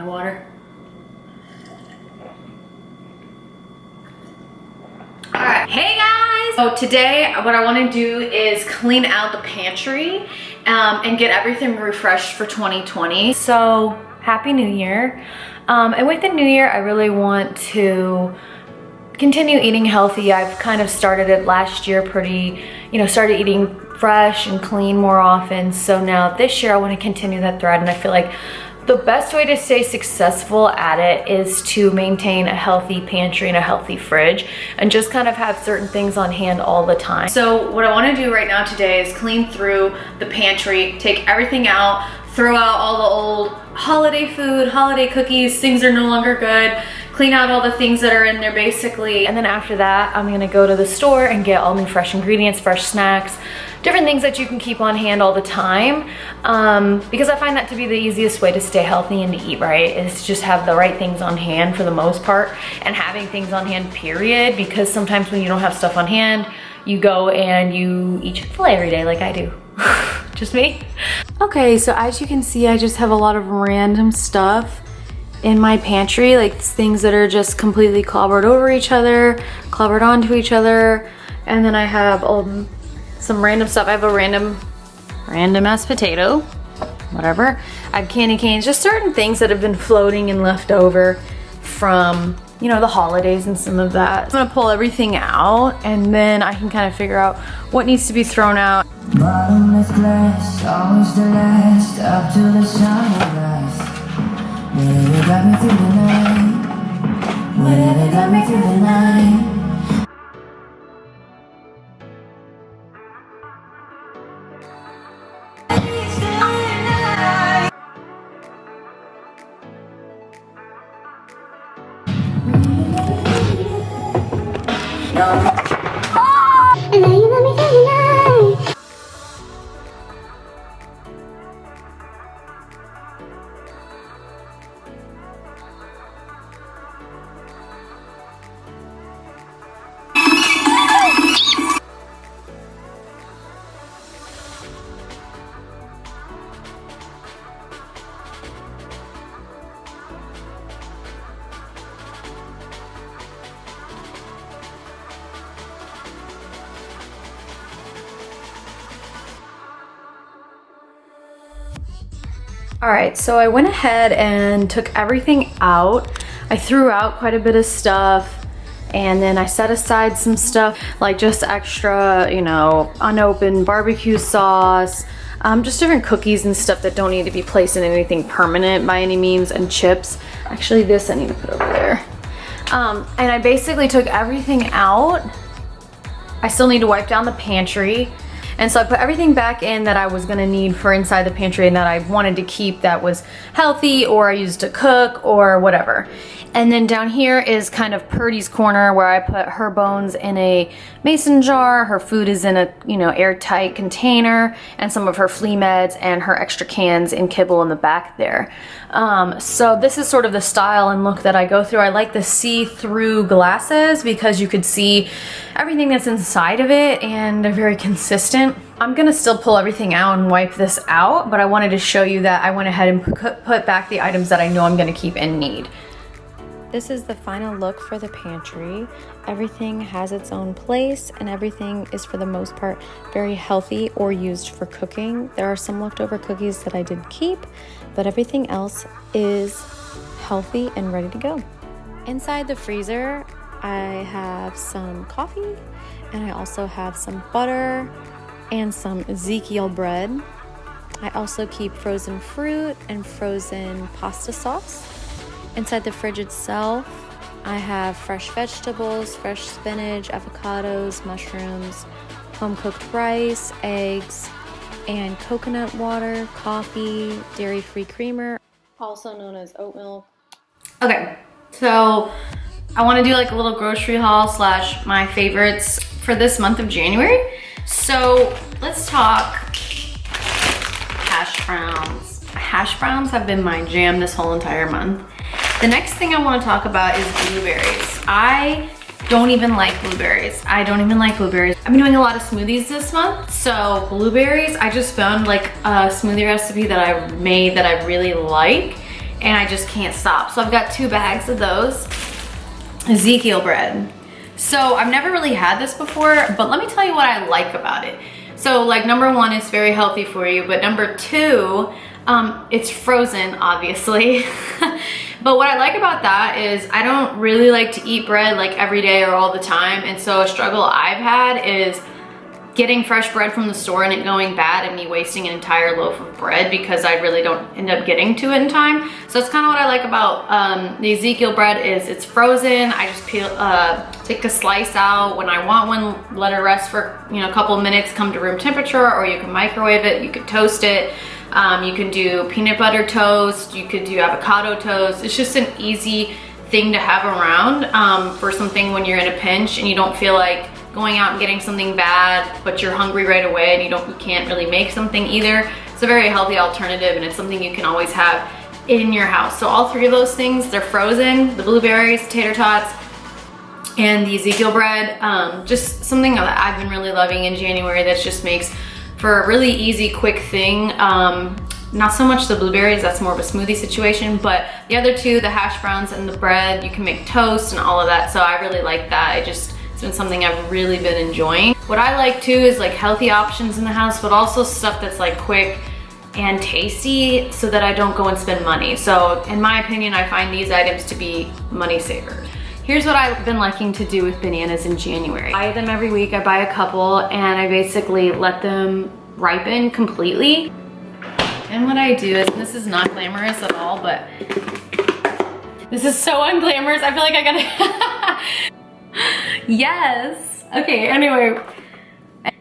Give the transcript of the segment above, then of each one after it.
my water. Alright, hey guys! So today what I want to do is clean out the pantry and get everything refreshed for 2020. So happy new year. And with the new year I really want to continue eating healthy. I've kind of started it last year started eating fresh and clean more often. So now this year I want to continue that thread, and I feel like the best way to stay successful at it is to maintain a healthy pantry and a healthy fridge and just kind of have certain things on hand all the time. So what I want to do right now today is clean through the pantry, take everything out, throw out all the old holiday food, holiday cookies, things are no longer good, clean out all the things that are in there basically. And then after that, I'm gonna go to the store and get all new fresh ingredients, fresh snacks, different things that you can keep on hand all the time. Because I find that to be the easiest way to stay healthy and to eat right, is to just have the right things on hand for the most part, and having things on hand period, because sometimes when you don't have stuff on hand, you go and you eat Chick-fil-A every day like I do. Just me? Okay, so as you can see, I just have a lot of random stuff in my pantry, like things that are just completely clobbered over each other, clobbered onto each other. And then I have some random stuff. I have a random ass potato, whatever. I have candy canes, just certain things that have been floating and left over from, you know, the holidays and some of that. I'm gonna pull everything out and then I can kind of figure out what needs to be thrown out. Bottomless glass, always the last, up to the sunrise. Whatever got me through the night, whatever got me through the night. All right, so I went ahead and took everything out. I threw out quite a bit of stuff, and then I set aside some stuff, like just extra, you know, unopened barbecue sauce, just different cookies and stuff that don't need to be placed in anything permanent by any means, and chips. Actually, this I need to put over there. And I basically took everything out. I still need to wipe down the pantry. And so I put everything back in that I was gonna need for inside the pantry and that I wanted to keep that was healthy, or I used to cook or whatever. And then down here is kind of Purdy's corner, where I put her bones in a mason jar, her food is in a, you know, airtight container, and some of her flea meds and her extra cans in kibble in the back there. So this is sort of the style and look that I go through. I like the see-through glasses because you could see everything that's inside of it and they're very consistent. I'm gonna still pull everything out and wipe this out, but I wanted to show you that I went ahead and put back the items that I know I'm gonna keep and need. This is the final look for the pantry. Everything has its own place and everything is for the most part very healthy or used for cooking. There are some leftover cookies that I did keep, but everything else is healthy and ready to go. Inside the freezer, I have some coffee and I also have some butter and some Ezekiel bread. I also keep frozen fruit and frozen pasta sauce. Inside the fridge itself, I have fresh vegetables, fresh spinach, avocados, mushrooms, home-cooked rice, eggs, and coconut water, coffee, dairy-free creamer, also known as oat milk. Okay, so I want to do like a little grocery haul slash my favorites for this month of January. So let's talk hash browns. Hash browns have been my jam this whole entire month. The next thing I want to talk about is blueberries. I don't even like blueberries. I've been doing a lot of smoothies this month, so blueberries, I just found like a smoothie recipe that I made that I really like, and I just can't stop. So I've got 2 bags of those. Ezekiel bread. So I've never really had this before, but let me tell you what I like about it. So like number 1, it's very healthy for you, but number 2, it's frozen, obviously. But what I like about that is I don't really like to eat bread like every day or all the time. And so a struggle I've had is getting fresh bread from the store and it going bad and me wasting an entire loaf of bread because I really don't end up getting to it in time. So that's kind of what I like about the Ezekiel bread is it's frozen. I just take a slice out when I want one, let it rest for a couple of minutes, come to room temperature, or you can microwave it, you could toast it. You can do peanut butter toast, you could do avocado toast. It's just an easy thing to have around for something when you're in a pinch and you don't feel like going out and getting something bad, but you're hungry right away and you can't really make something either. It's a very healthy alternative and it's something you can always have in your house. So all 3 of those things, they're frozen, the blueberries, tater tots, and the Ezekiel bread. Just something that I've been really loving in January that just makes for a really easy, quick thing. Not so much the blueberries, that's more of a smoothie situation, but the other 2, the hash browns and the bread, you can make toast and all of that. So I really like that. It's been something I've really been enjoying. What I like too is like healthy options in the house, but also stuff that's like quick and tasty so that I don't go and spend money. So in my opinion, I find these items to be money savers. Here's what I've been liking to do with bananas in January. I buy them every week, I buy a couple, and I basically let them ripen completely. And what I do is, and this is not glamorous at all, but this is so unglamorous. I feel like I gotta, yes. Okay, anyway.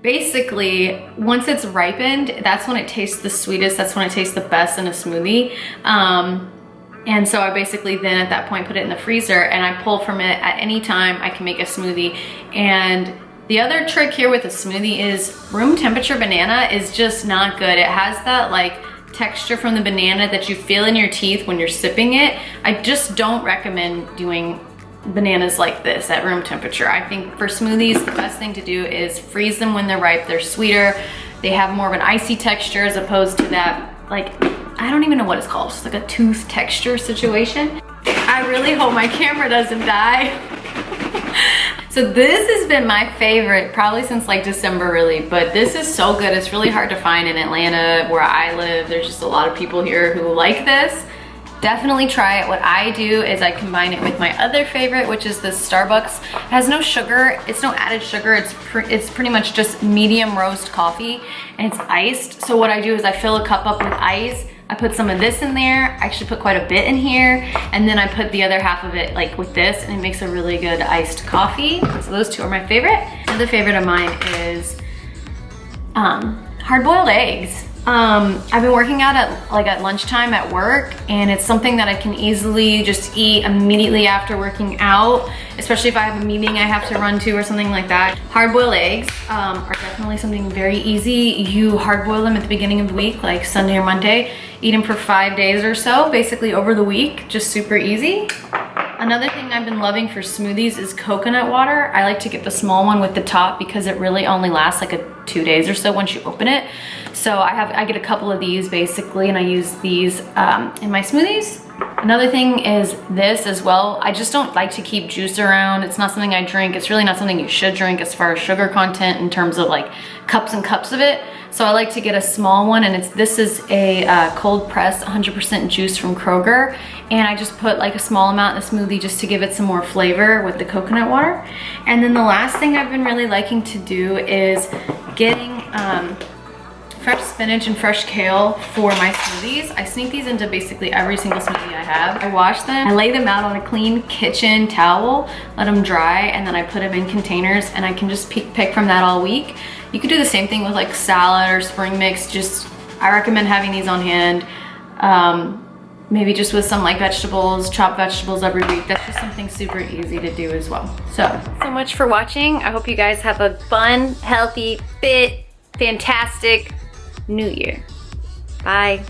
Basically, once it's ripened, that's when it tastes the sweetest, that's when it tastes the best in a smoothie. And so I basically then at that point put it in the freezer and I pull from it at any time I can make a smoothie. And the other trick here with a smoothie is room temperature banana is just not good. It has that like texture from the banana that you feel in your teeth when you're sipping it. I just don't recommend doing bananas like this at room temperature. I think for smoothies, the best thing to do is freeze them when they're ripe. They're sweeter. They have more of an icy texture as opposed to that, like, I don't even know what it's called. It's like a tooth texture situation. I really hope my camera doesn't die. So this has been my favorite probably since like December really, but this is so good. It's really hard to find in Atlanta where I live. There's just a lot of people here who like this. Definitely try it. What I do is I combine it with my other favorite, which is this Starbucks. It has no sugar, it's no added sugar. It's pretty much just medium roast coffee and it's iced. So what I do is I fill a cup up with ice. I put some of this in there. I actually put quite a bit in here. And then I put the other half of it like with this and it makes a really good iced coffee. So those 2 are my favorite. Another favorite of mine is hard-boiled eggs. I've been working out at lunchtime at work and it's something that I can easily just eat immediately after working out, especially if I have a meeting I have to run to or something like that. Hard-boiled eggs are definitely something very easy. You hard-boil them at the beginning of the week, like Sunday or Monday. Eat them for 5 days or so, basically over the week, just super easy. Another thing I've been loving for smoothies is coconut water. I like to get the small one with the top because it really only lasts like 2 days or so once you open it. So I get a couple of these basically and I use these in my smoothies. Another thing is this as well. I just don't like to keep juice around. It's not something I drink. It's really not something you should drink as far as sugar content in terms of like cups and cups of it. So I like to get a small one and this is a cold pressed 100% juice from Kroger. And I just put like a small amount in the smoothie just to give it some more flavor with the coconut water. And then the last thing I've been really liking to do is getting fresh spinach and fresh kale for my smoothies. I sneak these into basically every single smoothie I have. I wash them, I lay them out on a clean kitchen towel, let them dry, and then I put them in containers and I can just pick from that all week. You could do the same thing with like salad or spring mix. I recommend having these on hand. Maybe just with some like vegetables, chopped vegetables every week. That's just something super easy to do as well. So much for watching. I hope you guys have a fun, healthy, fit, fantastic New Year. Bye.